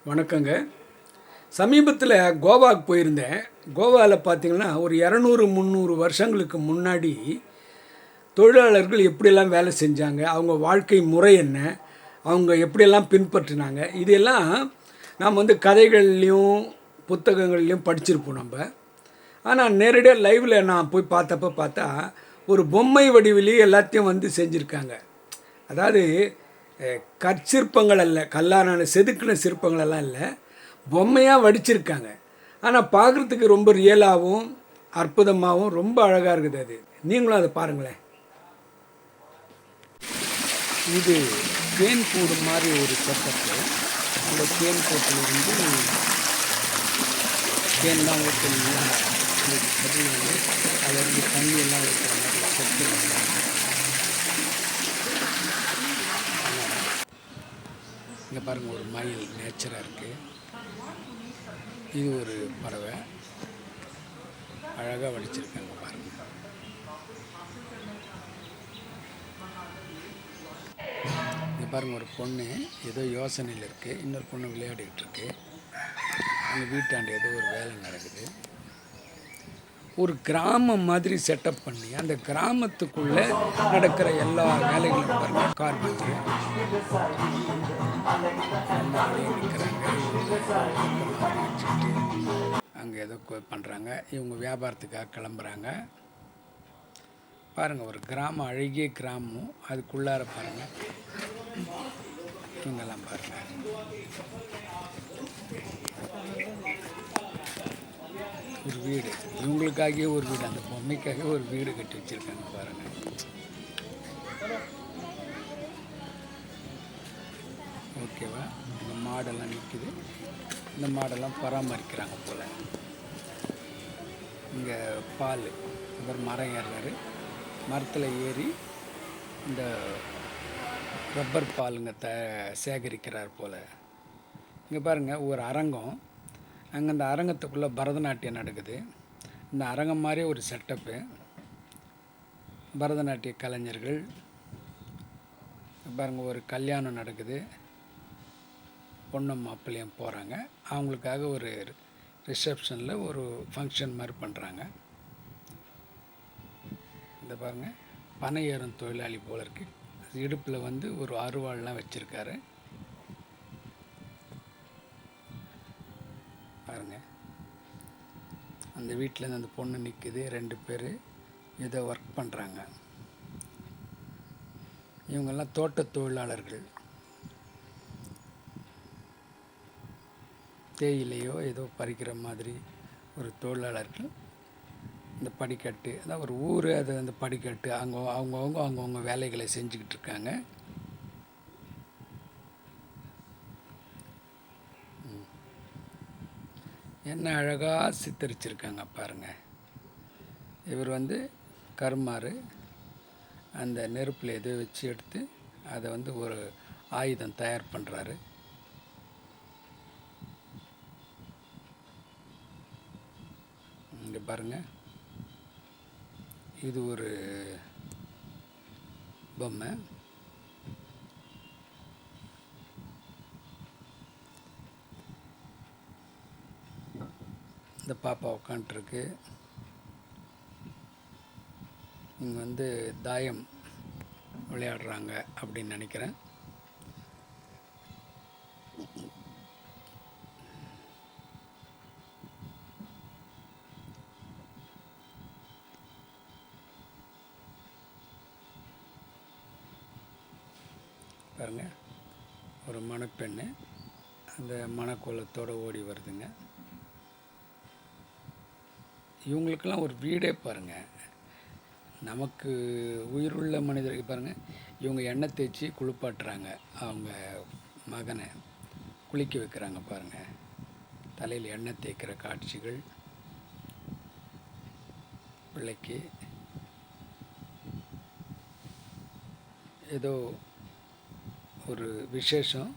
வணக்கங்க. சமீபத்தில் கோவாவுக்கு போயிருந்தேன். கோவாவில் பார்த்திங்கன்னா ஒரு 200-300 வருஷங்களுக்கு முன்னாடி தொழிலாளர்கள் எப்படியெல்லாம் வேலை செஞ்சாங்க, அவங்க வாழ்க்கை முறை என்ன, அவங்க எப்படியெல்லாம் பின்பற்றினாங்க, இதெல்லாம் நாம் கதைகள்லேயும் புத்தகங்கள்லேயும் படிச்சிருப்போம் நம்ம. ஆனால் நேரடியாக லைவில் நான் போய் பார்த்தா ஒரு பொம்மை வடிவிலேயே எல்லாத்தையும் செஞ்சுருக்காங்க. அதாவது கற்சிற்பங்கள் அல்ல, கல்லான செதுக்கின சிற்பங்களெல்லாம் இல்லை, பொம்மையாக வடிச்சிருக்காங்க. ஆனால் பார்க்குறதுக்கு ரொம்ப ரியலாகவும் அற்புதமாகவும் ரொம்ப அழகாக இருக்குது. அது நீங்களும் அதை பாருங்களேன். இது தேன் கூடு மாதிரி ஒரு செட்டப்பு. அந்த தேன் கூட்டிலிருந்து தேன்லாம் ஊற்றலாம், அதிலிருந்து தண்ணியெல்லாம் ஊற்றுற மாதிரி செட்டு. இங்கே பாருங்கள், ஒரு மயில் நேச்சராக இருக்குது. இது ஒரு பறவை அழகாக வடிச்சிருக்காங்க பாருங்கள். இங்கே பாருங்கள், ஒரு பொண்ணு ஏதோ யோசனையில் இருக்குது, இன்னொரு பொண்ணு விளையாடிக்கிட்டு இருக்கு. அந்த வீட்டாண்டு ஏதோ ஒரு வேலை நடக்குது. ஒரு கிராமம் மாதிரி செட்டப் பண்ணி அந்த கிராமத்துக்குள்ளே நடக்கிற எல்லா வேலைகளும் பாருங்கள். கார்பெண்டர் நிற்கிறாங்க, அங்கே ஏதோ பண்ணுறாங்க. இவங்க வியாபாரத்துக்காக கிளம்புறாங்க. பாருங்கள், ஒரு கிராமம், அழகிய கிராமம். அதுக்குள்ளார பாருங்கள், இவங்கெல்லாம் பாருங்கள். ஒரு வீடு, இவங்களுக்காகவே ஒரு வீடு, அந்த பொம்மைக்காக ஒரு வீடு கட்டி வச்சுருக்காங்க பாருங்கள். ஓகேவா? இந்த மாடெல்லாம் நிற்குது. இந்த மாடெல்லாம் பராமரிக்கிறாங்க போல். இங்கே பால், இவர் மரம் ஏறுறாரு, மரத்தில் ஏறி இந்த ரப்பர் பாலுங்க சேகரிக்கிறார் போல். இங்கே பாருங்கள், ஒரு அரங்கம். அங்கே அந்த அரங்கத்துக்குள்ளே பரதநாட்டியம் நடக்குது. இந்த அரங்கம் மாதிரி ஒரு செட்டப்பு. பரதநாட்டிய கலைஞர்கள் பாருங்கள், ஒரு கல்யாணம் நடக்குது, பொண்ணும் மாப்பிள்ளையும் போகிறாங்க. அவங்களுக்காக ஒரு ரிசப்ஷனில் ஒரு ஃபங்க்ஷன் மாதிரி பண்ணுறாங்க. இந்த பாருங்கள், பனை ஏறும் தொழிலாளி போல் இருக்குது. இடுப்பில் ஒரு அருவாள்லாம் வச்சுருக்காரு பாருங்கள். அந்த வீட்டிலேருந்து அந்த பொண்ணு நிற்குது, 2 பேர் ஏதோ ஒர்க் பண்ணுறாங்க. இவங்கெல்லாம் தோட்ட தொழிலாளர்கள். தேயிலையோ ஏதோ பறிக்கிற மாதிரி ஒரு தொழிலாளர்கள். இந்த படிக்கட்டு, அதான் ஒரு ஊர், அது அந்த படிக்கட்டு, அவங்கவுங்க வேலைகளை செஞ்சுக்கிட்டு இருக்காங்க. என்ன அழகாக சித்தரிச்சிருக்காங்க பாருங்கள். இவர் கருமாறு அந்த நெருப்பில் எதோ வச்சு எடுத்து அதை ஒரு ஆயுதம் தயார் பண்ணுறாரு. இங்கே பாருங்கள், இது ஒரு பொம்மை. இந்த பாப்பா உட்காண்ட்ருக்கு. இங்கே தாயம் விளையாடுறாங்க அப்படின்னு நினைக்கிறேன். பாருங்கள், ஒரு மணப்பெண்ணு அந்த மணக்கோலத்தோடு ஓடி வருதுங்க. இவங்களுக்கெல்லாம் ஒரு வீடே பாருங்கள். நமக்கு உயிருள்ள மனிதர்கள் பாருங்கள், இவங்க எண்ணெய் தேய்ச்சி குளிப்பாட்டுறாங்க. அவங்க மகனை குளிக்க வைக்கிறாங்க பாருங்கள். தலையில் எண்ணெய் தேய்க்கிற காட்சிகள். பிள்ளைக்கு ஏதோ ஒரு விசேஷம்.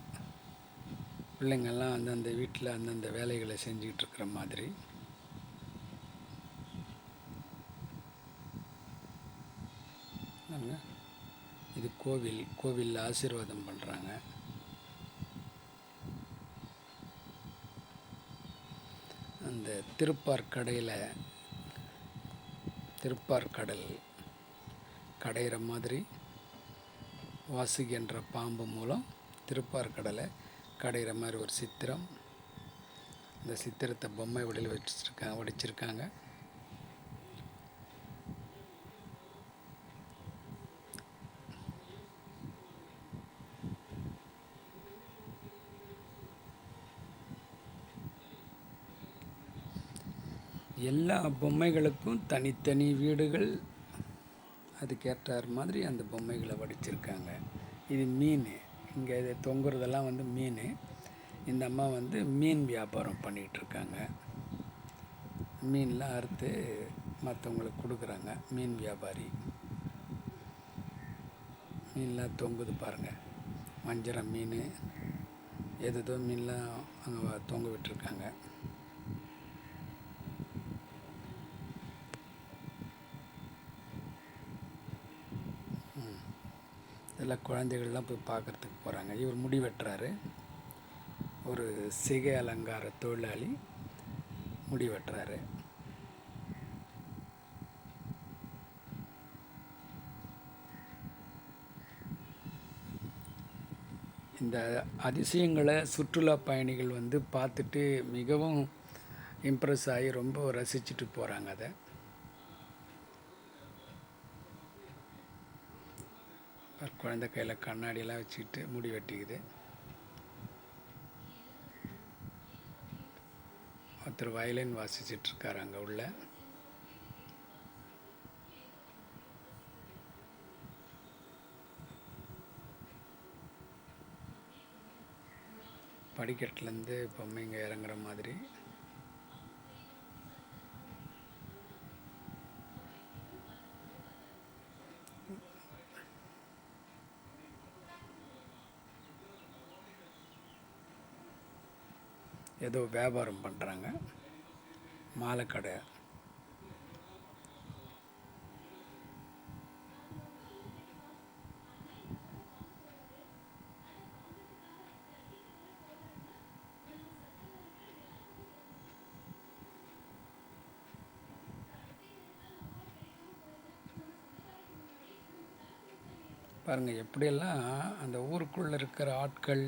பிள்ளைங்கள்லாம் அந்தந்த வீட்டில் அந்தந்த வேலைகளை செஞ்சுக்கிட்டு இருக்கிற மாதிரி. இது கோவிலில் ஆசீர்வாதம் பண்ணுறாங்க. அந்த திருப்பார்கடல் கடையிற மாதிரி வாசுகி என்ற பாம்பு மூலம் திருப்பார்கடலை கடையிற மாதிரி ஒரு சித்திரம். இந்த சித்திரத்தை பொம்மை வடிவில் வடிச்சிருக்காங்க. எல்லா பொம்மைகளுக்கும் தனித்தனி வீடுகள், அதுக்கேற்றார் மாதிரி அந்த பொம்மைகளை வடிச்சிருக்காங்க. இது மீன், இங்கே இது தொங்குறதெல்லாம் வந்து மீன். இந்த அம்மா வந்து மீன் வியாபாரம் பண்ணிகிட்ருக்காங்க. மீன்லாம் அறுத்து மற்றவங்களுக்கு கொடுக்குறாங்க. மீன் வியாபாரி. மீன்லாம் தொங்குது பாருங்கள், வஞ்சரம் மீன், ஏதோ மீன்லாம் அங்கே தொங்க விட்டுருக்காங்க. இதெல்லாம் குழந்தைகள்லாம் போய் பார்க்குறதுக்கு போகிறாங்க. இவர் முடி வெட்டுறாரு. ஒரு சிகை அலங்கார தொழிலாளி முடி வெட்டுறாரு. இந்த அதிசயங்களை சுற்றுலா பயணிகள் வந்து பார்த்துட்டு மிகவும் இம்ப்ரெஸ் ஆகி ரொம்ப ரசிச்சுட்டு போகிறாங்க. அதை குழந்தை கையில் கண்ணாடியெல்லாம் வச்சுக்கிட்டு முடி வெட்டிக்குது. ஒருத்தர் வயலின் வாசிச்சிட்ருக்காரு அங்கே உள்ள. படிக்கட்டிலேருந்து பொம்மைங்க இறங்குற மாதிரி. ஏதோ வியாபாரம் பண்ணுறாங்க. மாலை கடை. பாருங்கள் எப்படியெல்லாம் அந்த ஊருக்குள்ளே இருக்கிற ஆட்கள்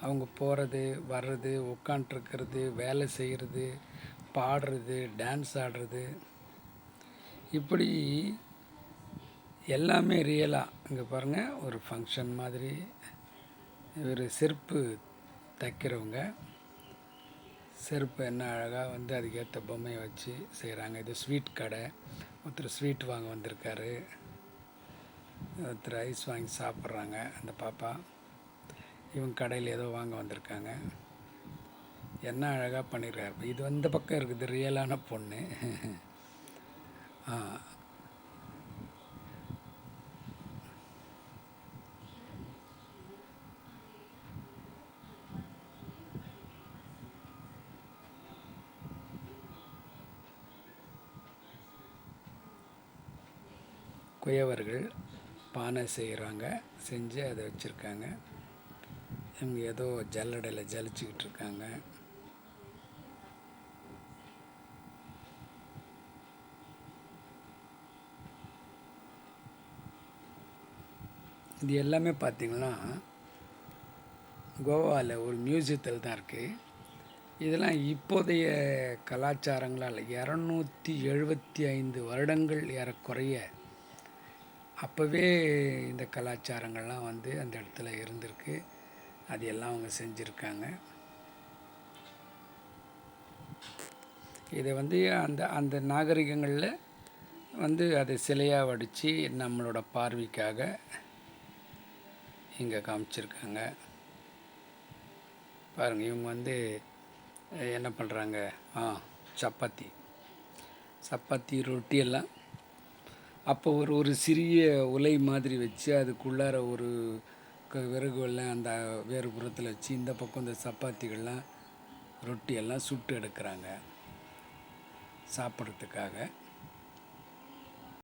அவங்க போகிறது வர்றது, உட்காண்ட்ருக்கிறது, வேலை செய்கிறது, பாடுறது, டான்ஸ் ஆடுறது, இப்படி எல்லாமே ரியலாக. இங்கே பாருங்கள் ஒரு ஃபங்க்ஷன் மாதிரி. ஒரு செருப்பு தைக்கிறவங்க செருப்பு என்ன அழகாக வந்து அதுக்கேற்ற பொம்மையை வச்சு செய்கிறாங்க. இது ஸ்வீட் கடை. ஒருத்தர் ஸ்வீட் வாங்க வந்திருக்காரு. ஒருத்தர் ஐஸ் வாங்கி சாப்பிட்றாங்க அந்த பாப்பா. இவங்க கடையில் ஏதோ வாங்க வந்திருக்காங்க. என்ன அழகாக பண்ணியிருக்காரு. இது இந்த பக்கம் இருக்குது ரியலான பொண்ணு. குயவர்கள் பானை செய்கிறாங்க. செஞ்சு அதை வச்சுருக்காங்க. இவங்க ஏதோ ஜல்லடையில் ஜலிச்சுக்கிட்டு இருக்காங்க. இது எல்லாமே பார்த்திங்கன்னா கோவாவில் ஒரு மியூசியத்தில் தான் இருக்குது. இதெல்லாம் இப்போதைய கலாச்சாரங்களால் 275 வருடங்கள் ஏறக்குறைய அப்போவே இந்த கலாச்சாரங்கள்லாம் வந்து அந்த இடத்துல இருந்திருக்கு. அது எல்லாம் அவங்க செஞ்சுருக்காங்க. இதை வந்து அந்த அந்த நாகரிகங்களில் வந்து அதை சிலையாக வடித்து நம்மளோட பார்வைக்காக இங்கே காமிச்சிருக்காங்க. பாருங்கள் இவங்க வந்து என்ன பண்ணுறாங்க, சப்பாத்தி ரொட்டி எல்லாம் அப்போ ஒரு சிறிய உலை மாதிரி வச்சு அதுக்குள்ளார ஒரு விறகுகள்லாம் அந்த வேறு புறத்தில் வச்சு இந்த பக்கம் இந்த சப்பாத்திகள்லாம் ரொட்டியெல்லாம் சுட்டு எடுக்கிறாங்க சாப்பிட்றதுக்காக.